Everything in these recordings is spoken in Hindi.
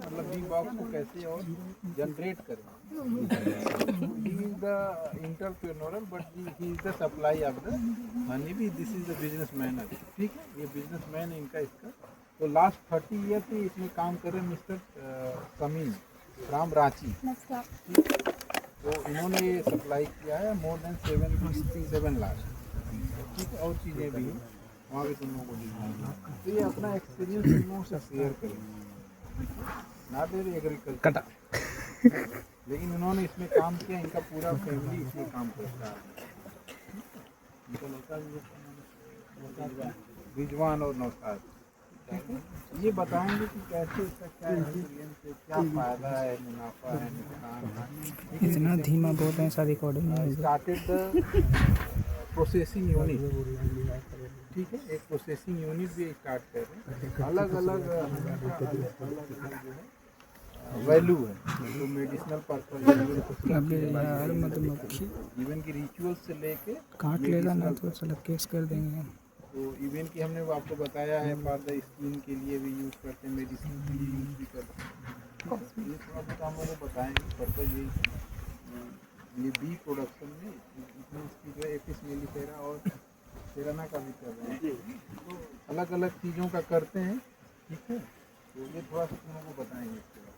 मतलब बी बॉक्स को कैसे और जनरेट करें। He is the entrepreneurial but he is the supply of the honey bee. This is the business manner. ठीक है, ये बिजनेस मैन है इनका। इसका तो लास्ट 30 ईयर से इसमें काम कर रहे हैं मिस्टर समीन फ्रॉम रांची। तो इन्होंने ये सप्लाई किया है मोर देन 7 लाख। ठीक है, और चीज़ें भी हैं वहाँ भी तुम लोगों को दिखाएंगे। तो ये अपना एक्सपीरियंस तुम लोगों से शेयर करेंगे, नॉट एग्रीकल्चर। लेकिन इन्होंने इसमें काम किया, इनका पूरा फैमिली इसमें काम करता है। इनका लड़का रिजवान और नौशाद। ये बताएंगे कि कैसे इसका क्या एक्सपीरियंस है, क्या फ़ायदा है, मुनाफा है, नुकसान है। इतना धीमा बोल रहे हैं ऐसा रिकॉर्डिंग नहीं होगा। Started the processing unit. ठीक है, एक प्रोसेसिंग यूनिट भी स्टार्ट कर रहे हैं। अलग अलग वैल्यू है, तो मेडिसिनल पर्पज मधुमक्खी इवन की रिचुअल से लेके काट लेगा ना तो चलो केस कर देंगे। तो इवन की हमने आपको बताया है फॉर द स्किन के लिए भी यूज़ करते हैं, मेडिसिन के लिए यूज़ भी करते हैं। ये थोड़ा बहुत हम लोग को बताएंगे पर्पज यही है। ये बी प्रोडक्शन में इसमें इसकी जो एपिस मेलिफेरा और सेराना का भी कर रहे हैं। तो अलग अलग चीज़ों का करते हैं। ठीक है, तो ये थोड़ा सा तुम लोगों को बताएंगे इसके बारे में।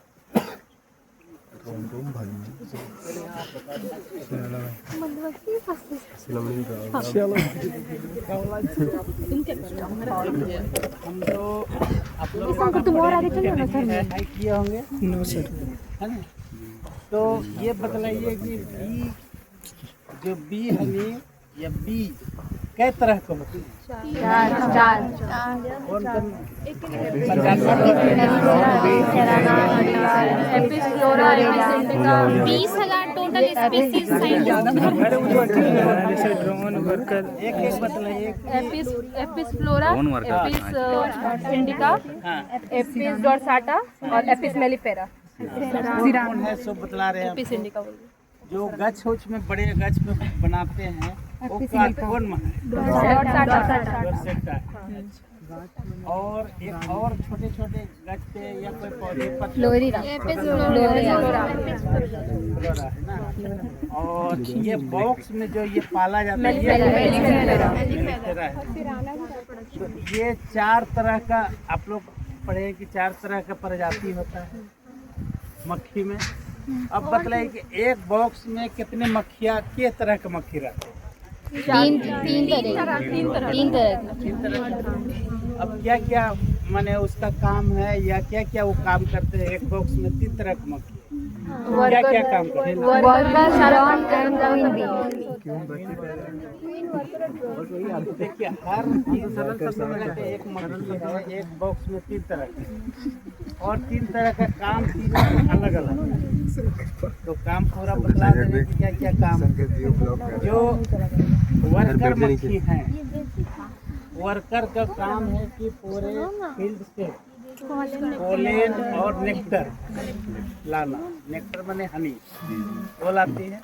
हम तो आप लोग किए होंगे नो सर। है ना। तो ये बतलाइए कि बी जो बी हनी या बी कै तरह का होती है? कौन कौन? Apis florea, Apis indica, 20,000 total species एक एक बतलाइए। Apis florea, Apis indica, Apis dorsata और एपिस मेलिफेरा। कौन है सो बतला रहे हैं एपिस आपको। इंडिका जो गछ उछ में बड़े गछ में बनाते हैं वो कौन में है? डोर्साटा। और एक और छोटे छोटे गछ पे या कोई पौधे पर फ्लोरा है ना। और ये बॉक्स में जो ये पाला जाता है ये मेलिफेरा है। तो ये 4 तरह का आप लोग पढ़े कि 4 तरह का प्रजाति होता है मक्खी में। अब बतलाइए कि एक बॉक्स में कितने मक्खियाँ किस तरह का मक्खी रहते हैं? तीन तरह। अब क्या क्या माने उसका काम है या क्या क्या वो काम करते हैं? एक बॉक्स में 3 तरह का मक्खी क्या क्या काम करते हैं? देखिए हर एक मक्खी है एक बॉक्स में 3 तरह का और 3 तरह का काम अलग अलग। तो काम पूरा बतला देंगे कि क्या क्या काम। जो वर्कर मक्खी हैं, वर्कर का काम है कि पूरे फील्ड से पोलेन और नेक्टर लाना। नेक्टर माने हनी वो लाती है।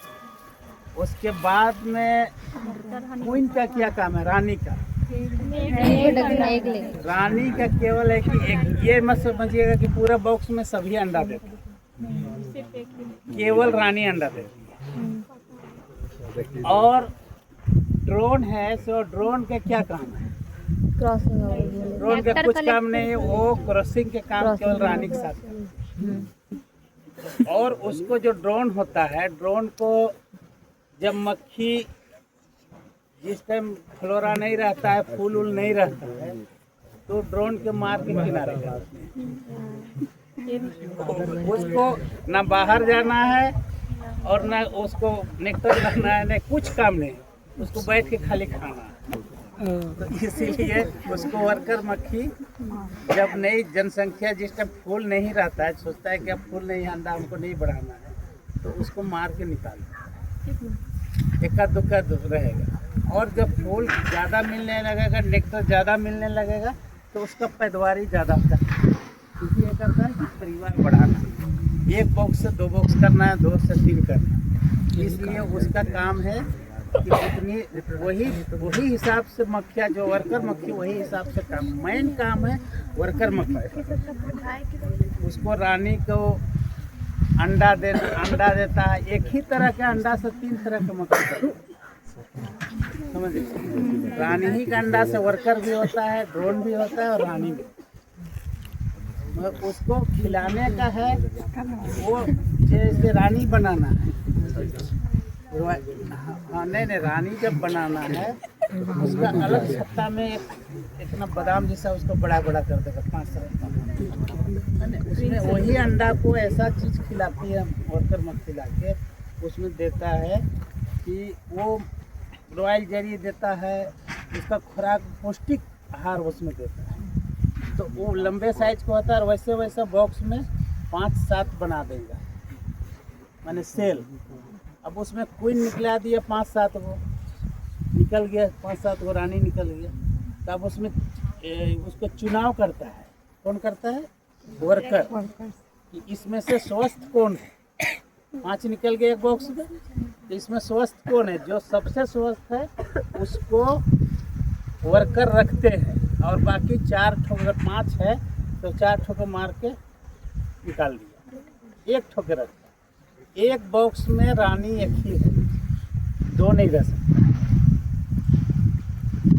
उसके बाद में क्वीन का क्या काम है? रानी का। रानी का केवल है कि एक ये मत समझिएगा कि पूरा बॉक्स में सभी अंडा देते हैं, केवल रानी अंडा देती है। और ड्रोन है, सो ड्रोन का क्या काम है? ड्रोन का कुछ काम नहीं है, वो क्रॉसिंग के काम केवल रानी के साथ करता है। और उसको जो ड्रोन होता है, ड्रोन को जब मक्खी जिस टाइम फ्लोरा नहीं रहता है, फूल उल नहीं रहता है, तो ड्रोन के मार के किनारे जाते हैं। उसको ना बाहर जाना है और ना उसको नेक्टर लाना है, ना कुछ काम नहीं, उसको बैठ के खाली खाना है। तो इसीलिए उसको वर्कर मक्खी जब नई जनसंख्या जिस टाइम फूल नहीं रहता है, सोचता है कि अब फूल नहीं, अंडा हमको नहीं बढ़ाना है, तो उसको मार के निकालता है। एका दुक्का रहेगा। और जब फूल ज़्यादा मिलने लगेगा, नेक्टर ज़्यादा मिलने लगेगा, तो उसका पैदावारी ज़्यादा होता है। इसलिए करता है कि परिवार बढ़ाना, 1 बॉक्स से 2 बॉक्स करना है, 2 से 3 करना है। इसलिए उसका काम है कि उतनी वही हिसाब से मक्खियाँ जो वर्कर मक्खी वही हिसाब से काम, मेन काम है वर्कर मक्खी। उसको रानी को अंडा देता है। एक ही तरह के अंडा से 3 तरह के मक्खी बनते हैं। समझ, रानी ही का अंडा से वर्कर भी होता है, ड्रोन भी होता है और रानी भी। मगर उसको खिलाने का है, वो जैसे रानी बनाना है। हाँ नहीं, रानी जब बनाना है उसका अलग छत्ता में इतना बादाम जैसा उसको बड़ा बड़ा कर देगा 5 तरह का। उसमें वही अंडा को ऐसा चीज़ खिलाती है वर्कर मक्खी ला के, उसमें देता है कि वो रॉयल जेली देता है, उसका खुराक पौष्टिक आहार उसमें देता है। तो वो लंबे साइज का होता है और वैसे वैसा बॉक्स में 5-7 बना देगा, माने सेल। अब उसमें क्वीन निकला दिया 5-7 वो निकल गया, 5-7 वो रानी निकल गया। तब उसमें उसको चुनाव करता है। कौन करता है? वर्कर। कि इसमें से स्वस्थ कौन है? 5 निकल गए एक बॉक्स में, तो इसमें स्वस्थ कौन है? जो सबसे स्वस्थ है उसको वर्कर रखते हैं, और बाकी 4 ठो, अगर 5 है तो 4 ठो को मार के निकाल दिया, 1 ठो के रखता। एक बॉक्स में रानी एक ही है, 2 नहीं रह सकता।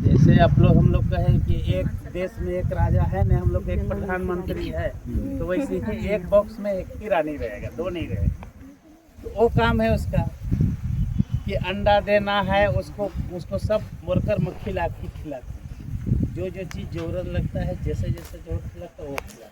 जैसे हम लोग कहें कि एक देश में एक राजा है ना, हम लोग एक प्रधानमंत्री है, तो वैसे ही एक बॉक्स में एक ही रानी रहेगा, 2 नहीं रहेगा। तो वो काम है उसका कि अंडा देना है, उसको सब वर्कर मक्खी ला के खिलाती है। जो चीज़ ज़रूरत लगता है, जैसे जरूरत लगता है वो खिलाती है।